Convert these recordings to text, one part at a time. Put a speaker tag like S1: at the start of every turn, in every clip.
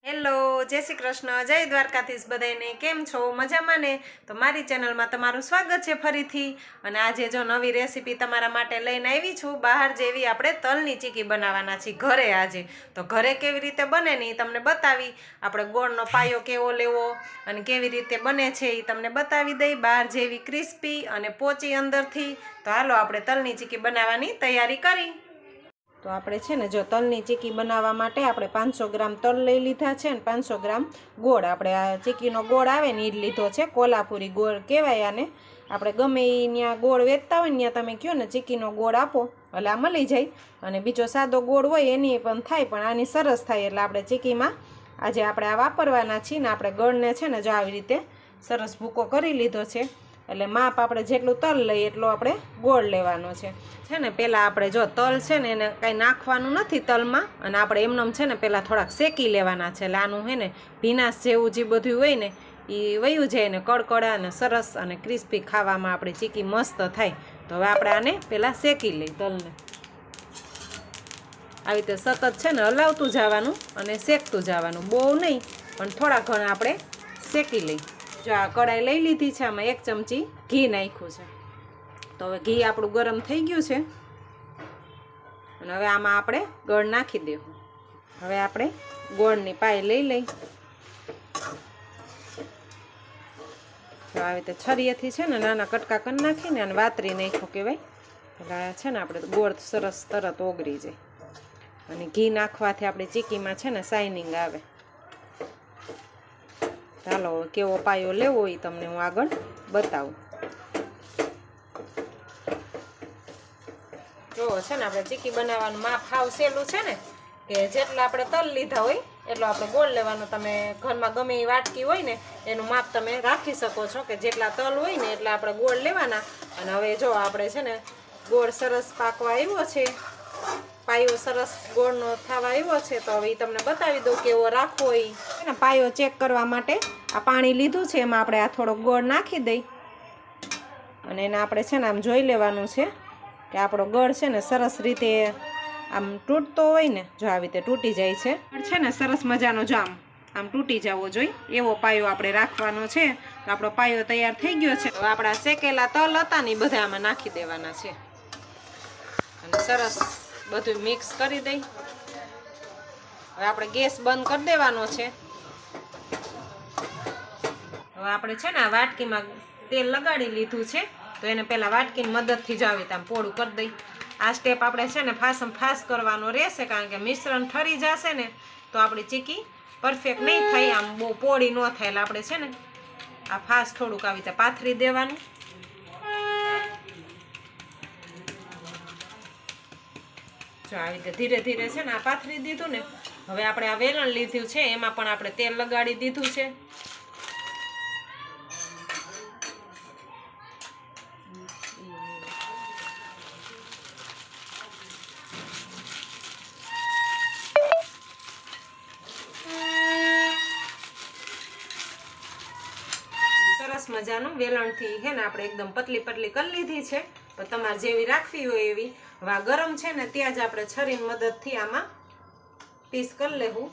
S1: Hello, જય શ્રી કૃષ્ણ, જય દ્વારકાધીશ બધાને. કેમ છો? મજામાં ને? તો મારી ચેનલમાં તમારું સ્વાગત છે ફરીથી. અને આજે જો નવી રેસીપી તમારા માટે લઈને આવી છું. બહાર જેવી આપણે તલની ચીકી બનાવવાના છીએ ઘરે આજે. તો ઘરે કેવી રીતે બને ને એ તમને બતાવી, આપણે ગોળનો પાયો કેવો લેવો અને કેવી રીતે બને છે એ તમને બતાવી દઈ. બહાર જેવી ક્રિસ્પી અને પોચી અંદરથી. તો હાલો આપણે તલની ચીકી બનાવવાની તૈયારી કરી. તો આપણે છે ને જો તલની ચીકી બનાવવા માટે આપણે 500 ગ્રામ તલ લઈ લીધા છે ને 500 ગ્રામ ગોળ. આપણે આ ચીકીનો ગોળ આવે ને એ જ લીધો છે, કોલ્હાપુરી ગોળ કહેવાય આને. આપણે ગમે એ ત્યાં ગોળ વેચતા હોય ને ત્યાં તમે કહો ને ચીકીનો ગોળ આપો એટલે આ મળી જાય. અને બીજો સાદો ગોળ હોય એની પણ થાય, પણ આની સરસ થાય. એટલે આપણે ચીકીમાં આજે આપણે આ વાપરવાના છીએ ને. આપણે ગળને છે ને જો આવી રીતે સરસ ભૂકો કરી લીધો છે. એટલે માપ આપણે જેટલું તલ લઈએ એટલો આપણે ગોળ લેવાનો છે ને. પહેલાં આપણે જો તલ છે ને એને કાંઈ નાખવાનું નથી તલમાં, અને આપણે એમનેમ છે ને પહેલાં થોડાક શેકી લેવાના છે. એટલે આનું છે ને ભીનાશ જેવું જે બધું હોય ને એ વયું જાય ને કડકડા અને સરસ અને ક્રિસ્પી ખાવામાં આપણી ચીકી મસ્ત થાય. તો હવે આપણે આને પહેલાં શેકી લઈએ તલને. આવી રીતે સતત છે ને હલાવતું જવાનું અને શેકતું જવાનું, બહુ નહીં પણ થોડા ઘણા આપણે શેકી લઈએ. જો આ કઢાઈ લઈ લીધી છે, આમાં 1 ચમચી ઘી નાખ્યું છે. તો હવે ઘી આપણું ગરમ થઈ ગયું છે અને હવે આમાં આપણે ગોળ નાખી દેવું. હવે આપણે ગોળની પાઈ લઈ લઈ. તો આવી રીતે છરીએથી છે ને નાના કટકા કરી નાખીને અને વાતરી નાખ્યો કહેવાય. એટલે છે ને આપણે ગોળ સરસ તરત ઓગળી જાય. અને ઘી નાખવાથી આપણી ચીકીમાં છે ને શાઇનિંગ આવે. ચાલો કેવો પાયો લેવો એ તમને હું આગળ બતાવું. જો છે ને આપણે ચીકી બનાવવાનું માપ હાવ સહેલું છે ને, કે જેટલા આપણે તલ લીધા હોય એટલો આપણે ગોળ લેવાનો. તમે ઘરમાં ગમે એ વાટકી હોય ને એનું માપ તમે રાખી શકો છો, કે જેટલા તલ હોય ને એટલા આપણે ગોળ લેવાના. અને હવે જો આપણે છે ને ગોળ સરસ પાકવા આવ્યો છે, પાયો સરસ ગોળનો થવા આવ્યો છે. તો હવે એ તમને બતાવી દઉં કેવો રાખવો એ. પાયો ચેક કરવા માટે આ પાણી લીધું છે, એમાં આપણે આ થોડો ગોળ નાખી દઈ અને એને આપણે છે ને આમ જોઈ લેવાનું છે કે આપણો ગોળ છે ને સરસ રીતે આમ તૂટતો હોય ને, જો આવી રીતે તૂટી જાય છે ને સરસ મજાનો જો આમ તૂટી જવો જોઈએ એવો પાયો આપણે રાખવાનો છે. તો આપણો પાયો તૈયાર થઈ ગયો છે. હવે આપણા શેકેલા તલ હતા ને એ બધા આમાં નાખી દેવાના છે અને સરસ બધું મિક્સ કરી દઈ. હવે આપણે ગેસ બંધ કરી દેવાનો છે. હવે આપણે છે ને આ વાટકીમાં તેલ લગાડી લીધું છે, તો એને પહેલાં વાટકીની મદદથી જ આવી આમ પોળું કરી દઈ. આ સ્ટેપ આપણે છે ને ફાસ કરવાનો રહેશે, કારણ કે મિશ્રણ ઠરી જશે ને તો આપણી ચીકી પરફેક્ટ નહીં થાય, આમ બહુ પોળી ન થાય. એટલે આપણે છે ને આ ફાસ થોડુંક આવી રીતે પાથરી દેવાનું. જો આવી રીતે ધીરે ધીરે છે ને આ પાથરી દીધું ને. હવે આપણે આ વેલણ લીધું છે એમાં પણ આપણે તેલ લગાડી દીધું છે. સરસ મજાનું વેલણથી છે ને આપણે એકદમ પતલી પતલી કરી લીધી છે. તો તમારે જેવી રાખવી હોય એવી. હવે આ ગરમ છે ને ત્યાં જ આપણે છરીની મદદથી આમાં પીસ કરી લેવું.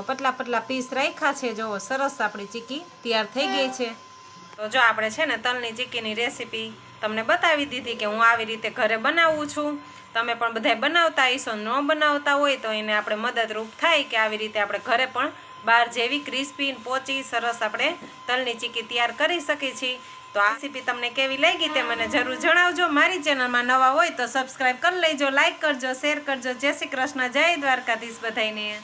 S1: પતલા પતલા પીસ રાખ્યા છે. જો સરસ આપણી ચીકી તૈયાર થઈ ગઈ છે. તો જો આપણે છે ને તલની ચીકીની રેસીપી તમને બતાવી દીધી કે હું આવી રીતે ઘરે બનાવું છું. તમે પણ બધાય બનાવતા હશો, ન બનાવતા હોય તો એને આપણે મદદરૂપ થાય કે આવી રીતે આપણે ઘરે પણ બહાર જેવી ક્રિસ્પી પોચી સરસ આપણે તલની ચીકી તૈયાર કરી શકીએ છીએ. તો આ રેસીપી તમને કેવી લાગી તે મને જરૂર જણાવજો. મારી ચેનલમાં નવા હોય તો સબસ્ક્રાઈબ કરી લેજો, લાઈક કરજો, શેર કરજો. જય શ્રી કૃષ્ણ, જય દ્વારકાધીશ બધાયને.